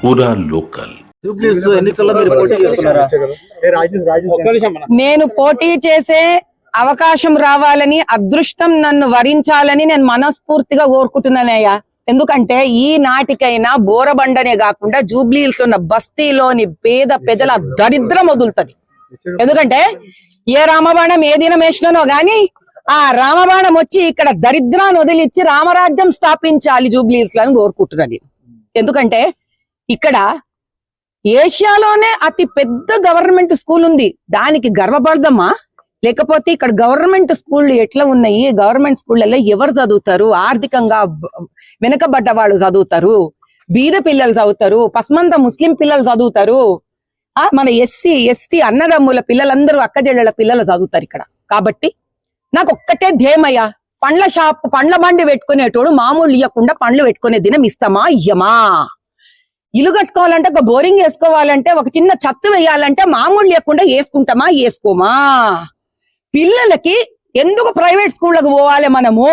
पूरा लोकल। నేను పోటీ చేసే అవకాశం రావాలని, అదృష్టం నన్ను వరించాలని నేను మనస్ఫూర్తిగా కోరుకుంటున్నానయ్యా. ఎందుకంటే ఈ నాటికైనా బోరబండనే కాకుండా జూబ్లీహిల్స్ ఉన్న బస్తీలోని పేద ప్రజల దరిద్రం వదులుతుంది. ఎందుకంటే ఏ రామబాణం ఏ దినం వేసినానో గాని ఆ రామబాణం వచ్చి ఇక్కడ దరిద్రాన్ని వదిలిచ్చి రామరాజ్యం స్థాపించాలి జూబ్లీహిల్స్ అని కోరుకుంటున్నది. ఎందుకంటే ఇక్కడ ఏషియాలోనే అతి పెద్ద గవర్నమెంట్ స్కూల్ ఉంది. దానికి గర్వపడదమ్మా? లేకపోతే ఇక్కడ గవర్నమెంట్ స్కూళ్ళు ఎట్లా ఉన్నాయి? గవర్నమెంట్ స్కూళ్ళల్లో ఎవరు చదువుతారు? ఆర్థికంగా వెనకబడ్డ వాళ్ళు చదువుతారు, బీద పిల్లలు చదువుతారు, పస్మంద ముస్లిం పిల్లలు చదువుతారు, మన ఎస్సీ ఎస్టీ అన్నదమ్ముల పిల్లలందరూ అక్కజెళ్ళల పిల్లలు చదువుతారు ఇక్కడ. కాబట్టి నాకు ఒక్కటే ధ్యేయమయ్యా, పండ్ల బండి పెట్టుకునేటోడు మామూలు ఇవ్వకుండా పండ్లు పెట్టుకునే దినం ఇస్తామా ఇయ్యమా? ఇల్లు కట్టుకోవాలంటే ఒక బోరింగ్ వేసుకోవాలంటే ఒక చిన్న చత్తు వేయాలంటే మామూలు లేకుండా వేసుకుంటామా వేసుకోమా? పిల్లలకి ఎందుకు ప్రైవేట్ స్కూళ్ళకు పోవాలి మనము?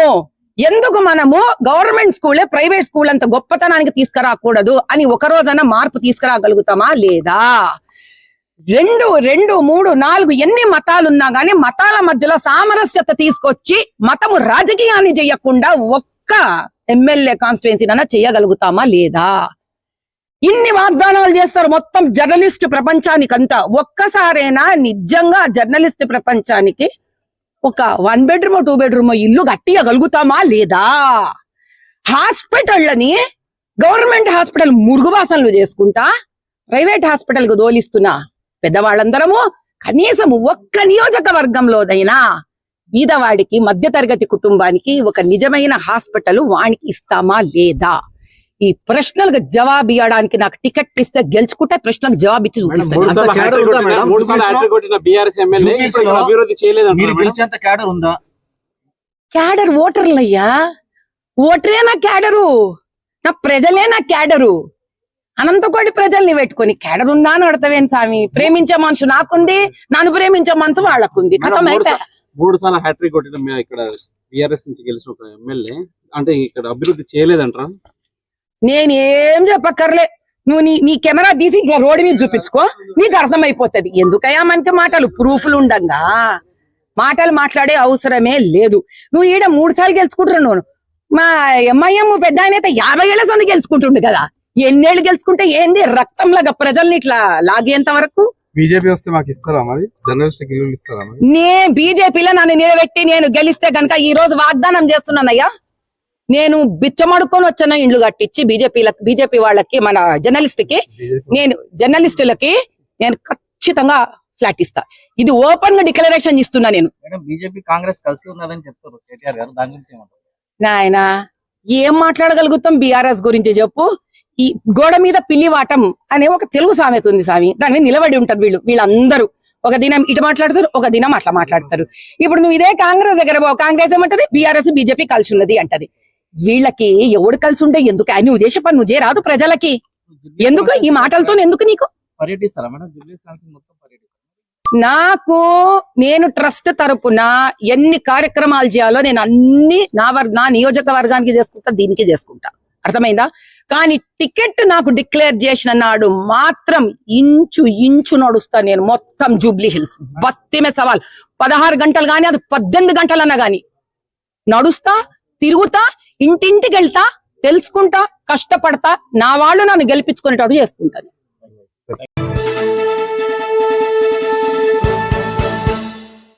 ఎందుకు మనము గవర్నమెంట్ స్కూలే ప్రైవేట్ స్కూల్ అంత గొప్పతనానికి తీసుకురాకూడదు అని ఒక రోజైనా మార్పు తీసుకురాగలుగుతామా లేదా? 2, 3, 4 ఎన్ని మతాలున్నా గానీ మతాల మధ్యలో సామరస్యత తీసుకొచ్చి మతము రాజకీయాన్ని చేయకుండా ఒక్క ఎమ్మెల్యే కాన్స్టిట్యుయెన్సీనైనా చేయగలుగుతామా లేదా? ఇన్ని వాగ్దానాలు చేస్తారు మొత్తం జర్నలిస్ట్ ప్రపంచానికంతా. ఒక్కసారైనా నిజంగా జర్నలిస్ట్ ప్రపంచానికి ఒక 1 బెడ్రూమ్ 2 బెడ్రూమ్ ఇల్లు కట్టియగలుగుతామా లేదా? హాస్పిటళ్ళని గవర్నమెంట్ హాస్పిటల్ మురుగువాసనలు చేసుకుంటా ప్రైవేట్ హాస్పిటల్ కు దోలిస్తున్నా పెద్దవాళ్ళందరము కనీసం ఒక్క నియోజకవర్గంలోదైనా బీదవాడికి మధ్యతరగతి కుటుంబానికి ఒక నిజమైన హాస్పిటల్ వానికి ఇస్తామా లేదా? ఈ ప్రశ్నలకు జవాబు ఇవ్వడానికి నాకు టికెట్ ఇస్తే గెలుచుకుంటే ప్రశ్నలకు జవాబు ఇచ్చి చూపిస్తాను. క్యాడర్ ఓటర్లయ్యా, ఓటరే నా క్యాడరు, నా ప్రజలే నా క్యాడరు. అనంతకోటి ప్రజల్ని పెట్టుకొని క్యాడర్ ఉందా అని అడతావేం స్వామి? ప్రేమించే మనసు నాకుంది, నన్ను ప్రేమించే మనసు వాళ్ళకుంది. కథం అయితే 3 సార్లు హ్యాట్రిక్ కొట్టిన ఇక్కడ బీఆర్ఎస్ నుంచి గెలిచిన ఒక ఎమ్మెల్యే అంటే ఇక్కడ అభివృద్ధి చేయలేదంటారా? నేనేం చెప్పక్కర్లే, నువ్వు నీ కెమెరా తీసి ఇంకా రోడ్డు మీద చూపించుకో, నీకు అర్థమైపోతుంది. ఎందుకయ్యా మనకి మాటలు ప్రూఫ్లు ఉండంగా మాటలు మాట్లాడే అవసరమే లేదు. నువ్వు ఈడ 3 సార్లు గెలుచుకుంటున్నావు. మా ఎంఐఎం పెద్ద ఆయన అయితే 50 ఏళ్ల సంది గెలుచుకుంటుండు కదా. ఎన్నేళ్ళు గెలుచుకుంటే ఏంది? రక్తంలాగా ప్రజల్ని ఇట్లా లాగేంత వరకు. బీజేపీ వస్తే మాకు ఇస్తారా మరి? జర్నలిస్ట్ గిల్లులు ఇస్తారా? బీజేపీలో నన్ను నిలబెట్టి నేను గెలిస్తే గనక ఈ రోజు వాగ్దానం చేస్తున్నానయ్యా, నేను బిచ్చమడుకొని వచ్చిన ఇండ్లు కట్టించి బీజేపీ వాళ్ళకి, మన జర్నలిస్టులకి నేను ఖచ్చితంగా ఫ్లాట్ ఇస్తా. ఇది ఓపెన్ గా డిక్లరేషన్ ఇస్తున్నా నేను. బీజేపీ కాంగ్రెస్ కలిసి ఉన్నదని చెప్తారు కేటీఆర్ గారు, దాని గురించి ఏమంటారు? నాయన ఏం మాట్లాడగలుగుతాం బీఆర్ఎస్ గురించి చెప్పు? ఈ గోడ మీద పిల్లివాటం అనే ఒక తెలుగు సామెత ఉంది స్వామి, దాని మీద నిలబడి ఉంటారు వీళ్ళందరూ. ఒక దినం ఇటు మాట్లాడతారు, ఒక దినం అట్లా మాట్లాడతారు. ఇప్పుడు నువ్వు ఇదే కాంగ్రెస్ దగ్గర పో, కాంగ్రెస్ ఏమంటది బీఆర్ఎస్ బీజేపీ కలిసి ఉన్నది అంటది. వీళ్ళకి ఎవడు కలిసి ఉంటే ఎందుకు? నువ్వు చేసే పని నువ్వు చేయరాదు ప్రజలకి? ఎందుకు ఈ మాటలతో? ఎందుకు నీకు? పర్యటిస్తారా మేడం? నాకు నేను ట్రస్ట్ తరపున ఎన్ని కార్యక్రమాలు చేయాలో నేను అన్ని నా నియోజకవర్గానికి చేసుకుంటా, దీనికి చేసుకుంటా. అర్థమైందా? కానీ టికెట్ నాకు డిక్లేర్ చేసిన నాడు మాత్రం ఇంచు నడుస్తా నేను మొత్తం జూబ్లీహిల్స్ బస్తీమే సవాల్. 16 గంటలు గానీ అది 18 గంటలన్నా గాని నడుస్తా, తిరుగుతా, ఇంటింటికి వెళ్తా, తెలుసుకుంటా, కష్టపడతా, నా వాళ్ళు నన్ను గెలిపించుకునేటట్టు చేసుకుంటాను.